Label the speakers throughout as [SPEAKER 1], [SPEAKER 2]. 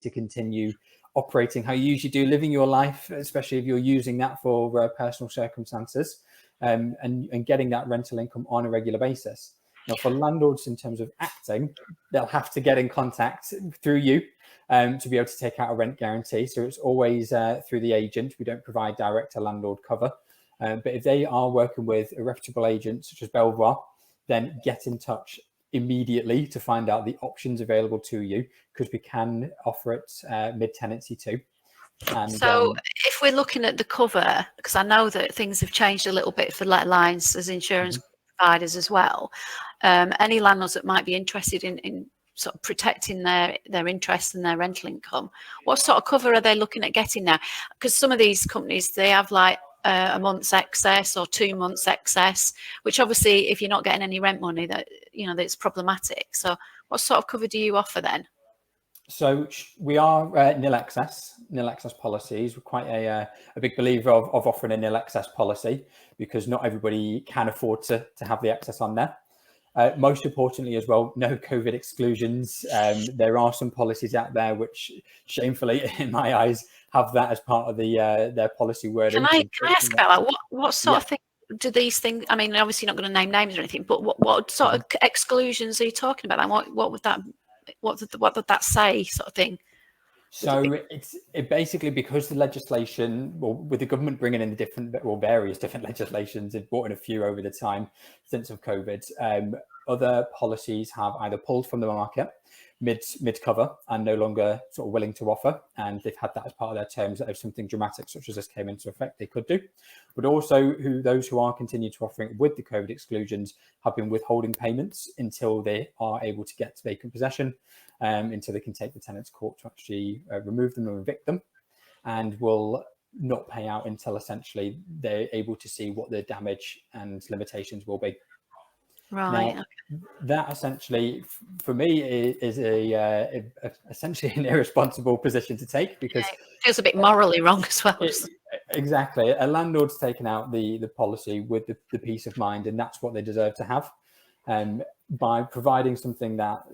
[SPEAKER 1] to continue operating how you usually do, living your life, especially if you're using that for personal circumstances, and getting that rental income on a regular basis. Now, for landlords, in terms of acting, they'll have to get in contact through you to be able to take out a rent guarantee. So it's always through the agent. We don't provide direct to landlord cover. But if they are working with a reputable agent such as Belvoir, then get in touch immediately to find out the options available to you, because we can offer it mid-tenancy too. And,
[SPEAKER 2] so if we're looking at the cover, because I know that things have changed a little bit for let lines as insurance providers as well, any landlords that might be interested in sort of protecting their interest and their rental income, what sort of cover are they looking at getting now? Because some of these companies, they have like a month's excess or 2 months excess, which obviously if you're not getting any rent money, that that's problematic. So what sort of cover do you offer then?
[SPEAKER 1] So we are nil excess policies. We're quite a big believer of offering a nil excess policy, because not everybody can afford to have the excess on there. Most importantly as well, no COVID exclusions. There are some policies out there which, shamefully, in my eyes, have that as part of their policy wording.
[SPEAKER 2] Can I ask about that? What sort of thing do these things? I mean, obviously, you're not going to name names or anything, but what sort of exclusions are you talking about? And what would that? What did that say, sort of thing?
[SPEAKER 1] So it's basically, because the legislation, well, with the government bringing in various different legislations, they've brought in a few over the time since of COVID. Other policies have either pulled from the market mid cover and no longer sort of willing to offer, and they've had that as part of their terms, that if something dramatic such as this came into effect, they could do. But also those who are continuing to offering with the COVID exclusions have been withholding payments until they are able to get to vacant possession, until they can take the tenant to court to actually remove them or evict them, and will not pay out until essentially they're able to see what the damage and limitations will be.
[SPEAKER 2] Right.
[SPEAKER 1] Now, that essentially, for me, is essentially an irresponsible position to take, because
[SPEAKER 2] it feels a bit morally wrong as well.
[SPEAKER 1] Exactly. A landlord's taken out the policy with the peace of mind, and that's what they deserve to have. By providing something that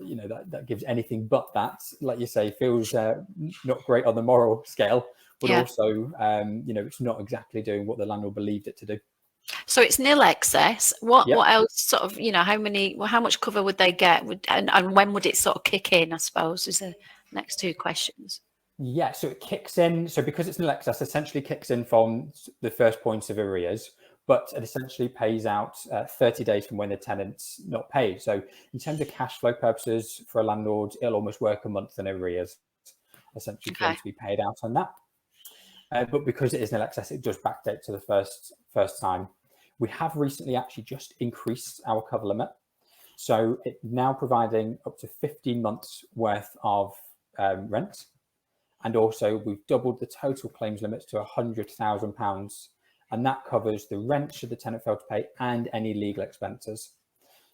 [SPEAKER 1] that gives anything but that, like you say, feels not great on the moral scale, but also it's not exactly doing what the landlord believed it to do.
[SPEAKER 2] So it's nil excess. What else sort of, how much cover would they get? And when would it sort of kick in, I suppose, is the next two questions.
[SPEAKER 1] Yeah, so it kicks in. So because it's nil excess, essentially kicks in from the first point of arrears, but it essentially pays out 30 days from when the tenant's not paid. So in terms of cash flow purposes for a landlord, it'll almost work a month in arrears, essentially for them to be paid out on that. But because it is nil excess, it does backdate to the first time. We have recently actually just increased our cover limit. So it's now providing up to 15 months worth of rent. And also we've doubled the total claims limits to £100,000. And that covers the rent should the tenant fail to pay and any legal expenses.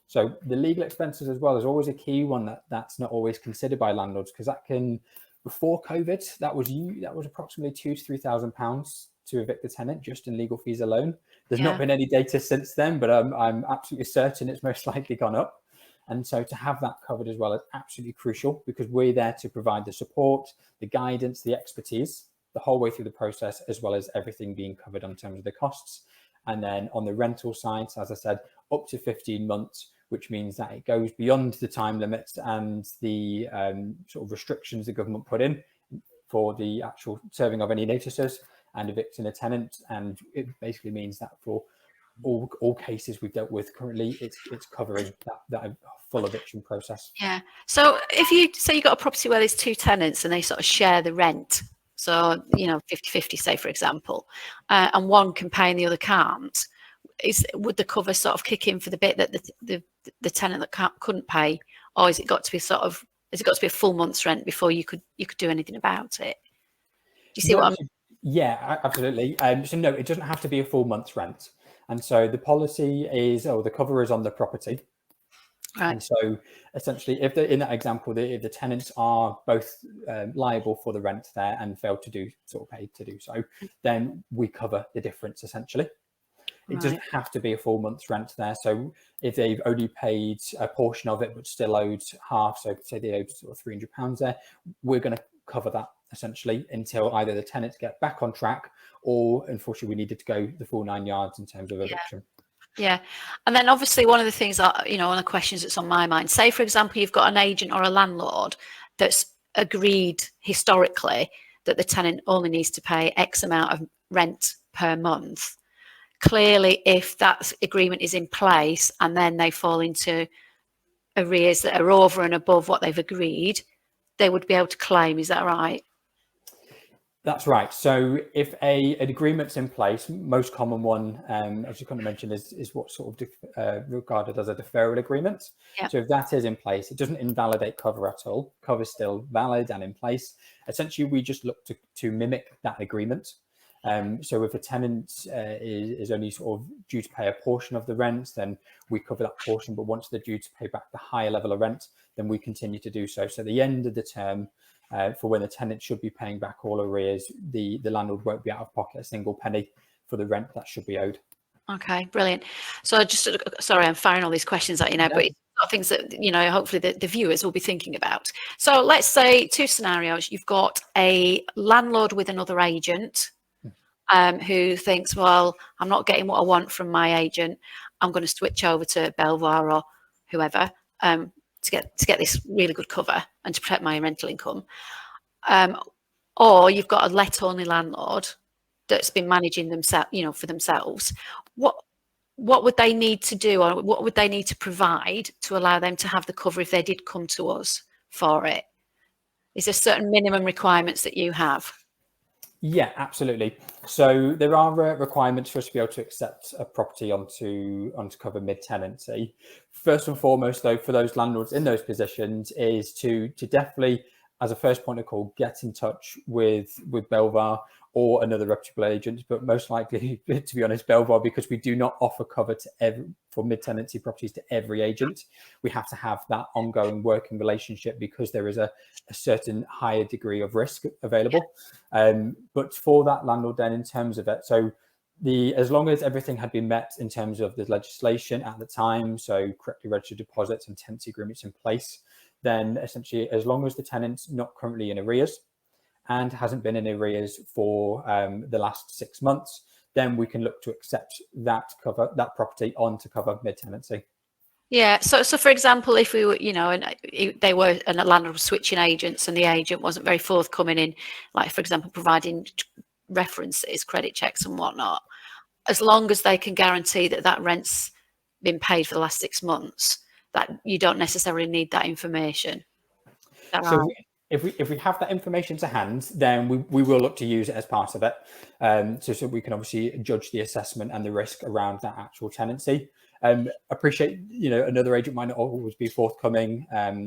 [SPEAKER 1] So the legal expenses as well is always a key one that's not always considered by landlords, because that can, before COVID, that was approximately £2,000 to £3,000 to evict the tenant just in legal fees alone. There's not been any data since then, but I'm absolutely certain it's most likely gone up. And so to have that covered as well is absolutely crucial, because we're there to provide the support, the guidance, the expertise the whole way through the process, as well as everything being covered in terms of the costs. And then on the rental side, as I said, up to 15 months, which means that it goes beyond the time limits and the sort of restrictions the government put in for the actual serving of any notices and evicting a tenant. And it basically means that for all cases we've dealt with currently, it's covering that full eviction process.
[SPEAKER 2] Yeah. So if you say you've got a property where there's two tenants and they sort of share the rent, so 50-50, say for example, and one can pay and the other can't, would the cover sort of kick in for the bit that the tenant that couldn't pay, or has it got to be a full month's rent before you could do anything about it? Do you see what I mean?
[SPEAKER 1] Yeah, absolutely. So no, it doesn't have to be a full month's rent. And so the policy is, the cover is on the property. Right. And so essentially, in that example, if the tenants are both liable for the rent there and fail to pay to do so, then we cover the difference essentially. It doesn't have to be a full month's rent there. So if they've only paid a portion of it but still owed half, so say they owed sort of £300 there, we're going to cover that essentially until either the tenants get back on track, or unfortunately we needed to go the full 9 yards in terms of eviction.
[SPEAKER 2] Yeah. And then obviously one of the things that, one of the questions that's on my mind, say, for example, you've got an agent or a landlord that's agreed historically that the tenant only needs to pay X amount of rent per month. Clearly, if that agreement is in place and then they fall into arrears that are over and above what they've agreed, they would be able to claim. Is that right?
[SPEAKER 1] That's right. So if an agreement's in place, most common one, as you kind of mentioned, is what's sort of regarded as a deferral agreement.
[SPEAKER 2] Yep.
[SPEAKER 1] So if that is in place, it doesn't invalidate cover at all. Cover is still valid and in place. Essentially, we just look to mimic that agreement. So if a tenant is only sort of due to pay a portion of the rent, then we cover that portion. But once they're due to pay back the higher level of rent, then we continue to do so. So at the end of the term, for when the tenant should be paying back all arrears, the landlord won't be out of pocket a single penny for the rent that should be owed.
[SPEAKER 2] Okay, brilliant. So just, sorry, I'm firing all these questions at you now, but it's not things that, hopefully the viewers will be thinking about. So let's say two scenarios. You've got a landlord with another agent who thinks, well, I'm not getting what I want from my agent. I'm going to switch over to Belvoir or whoever to get this really good cover and to protect my rental income. Or you've got a let-only landlord that's been managing themselves, for themselves. What would they need to do, or what would they need to provide to allow them to have the cover if they did come to us for it? Is there certain minimum requirements that you have?
[SPEAKER 1] Yeah, absolutely. So there are requirements for us to be able to accept a property onto cover mid-tenancy. First and foremost, though, for those landlords in those positions is to definitely, as a first point of call, get in touch with Belvoir or another reputable agent, but most likely, to be honest, Belvoir, because we do not offer cover for mid-tenancy properties to every agent. We have to have that ongoing working relationship because there is a certain higher degree of risk available. But for that landlord then, in terms of it, so as long as everything had been met in terms of the legislation at the time, so correctly registered deposits and tenancy agreements in place, then essentially, as long as the tenant's not currently in arrears and hasn't been in arrears for the last 6 months, then we can look to accept that property onto cover mid-tenancy.
[SPEAKER 2] Yeah. So for example, if we were, and they were, and a landlord was switching agents and the agent wasn't very forthcoming in, like, for example, providing references, credit checks and whatnot, as long as they can guarantee that rent's been paid for the last 6 months, that you don't necessarily need that information. Is that right?
[SPEAKER 1] So if we have that information to hand, then we will look to use it as part of it, so we can obviously judge the assessment and the risk around that actual tenancy. Appreciate, another agent might not always be forthcoming,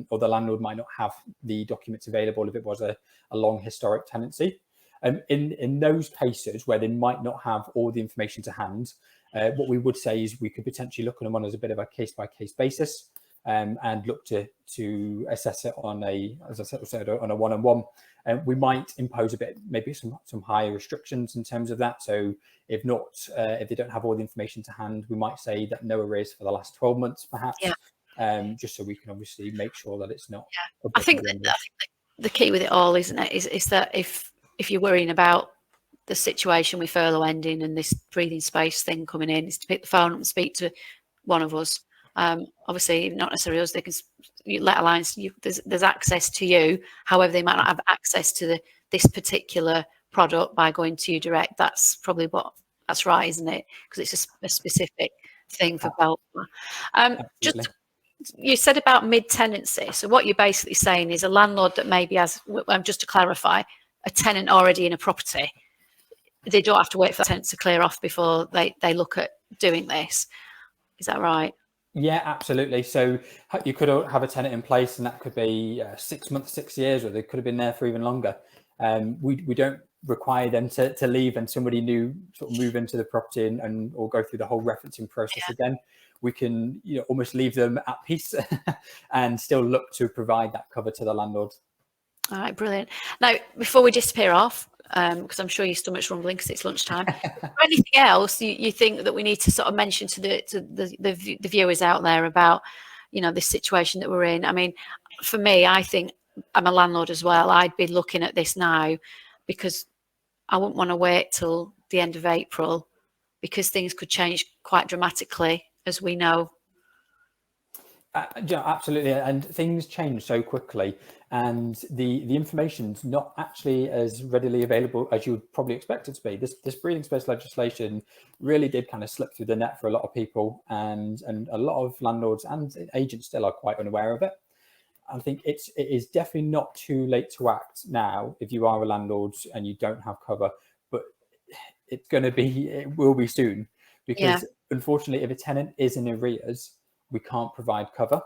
[SPEAKER 1] or the landlord might not have the documents available if it was a long historic tenancy. In those cases where they might not have all the information to hand, what we would say is we could potentially look at them on as a bit of a case-by-case basis. And look to assess it on as I said, on a one-on-one. We might impose maybe some higher restrictions in terms of that. So if they don't have all the information to hand, we might say that no arrears for the last 12 months, perhaps. Yeah. Just so we can obviously make sure that it's not.
[SPEAKER 2] Yeah. I think the key with it all, isn't it, is that if you're worrying about the situation with furlough ending and this breathing space thing coming in, is to pick the phone up and speak to one of us. Obviously not necessarily us, they can let alliance, there's access to you, however they might not have access to this particular product by going to you direct. That's probably that's right, isn't it? Because it's a specific thing for Belvoir. Just you said about mid-tenancy, so what you're basically saying is a landlord that maybe has, just to clarify, a tenant already in a property, they don't have to wait for the tenant to clear off before they look at doing this. Is that right?
[SPEAKER 1] Yeah, absolutely. So you could have a tenant in place and that could be 6 months, 6 years, or they could have been there for even longer. We don't require them to leave and somebody new sort of move into the property or go through the whole referencing process again. We can almost leave them at peace and still look to provide that cover to the landlord.
[SPEAKER 2] All right, brilliant. Now, before we disappear off, because I'm sure your stomach's rumbling because it's lunchtime. Anything else you think that we need to sort of mention to the viewers out there about, this situation that we're in? I mean, for me, I think I'm a landlord as well, I'd be looking at this now, because I wouldn't want to wait till the end of April, because things could change quite dramatically, as we know.
[SPEAKER 1] Yeah, absolutely, and things change so quickly, and the information's not actually as readily available as you would probably expect it to be. This breathing space legislation really did kind of slip through the net for a lot of people, and a lot of landlords and agents still are quite unaware of it. I think it is definitely not too late to act now if you are a landlord and you don't have cover, but it will be soon, because unfortunately, if a tenant is in arrears, we can't provide cover.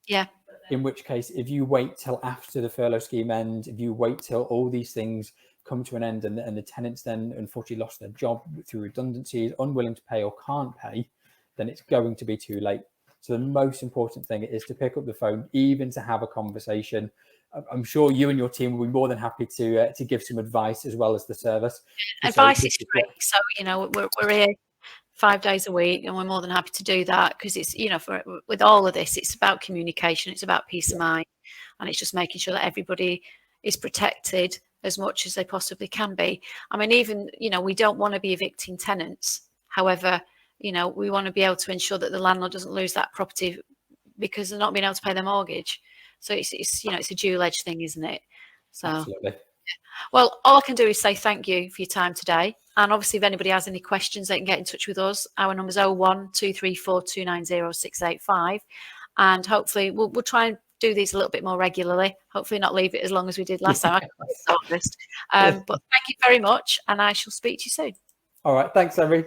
[SPEAKER 2] Yeah.
[SPEAKER 1] In which case, if you wait till after the furlough scheme ends, if you wait till all these things come to an end, and the tenants then unfortunately lost their job through redundancies, unwilling to pay or can't pay, then it's going to be too late. So the most important thing is to pick up the phone, even to have a conversation. I'm sure you and your team will be more than happy to give some advice, as well as the service.
[SPEAKER 2] Advice is free, so we're here 5 days a week, and we're more than happy to do that, because it's, with all of this, it's about communication, it's about peace of mind, and it's just making sure that everybody is protected as much as they possibly can be. I mean, even, we don't want to be evicting tenants. However, we want to be able to ensure that the landlord doesn't lose that property because they're not being able to pay their mortgage. So it's a dual-edged thing, isn't it? So.
[SPEAKER 1] Absolutely.
[SPEAKER 2] Well, all I can do is say thank you for your time today. And obviously, if anybody has any questions, they can get in touch with us. Our number is 01234290685. And hopefully, we'll try and do these a little bit more regularly. Hopefully, not leave it as long as we did last time. But thank you very much, and I shall speak to you soon.
[SPEAKER 1] All right. Thanks, Emery.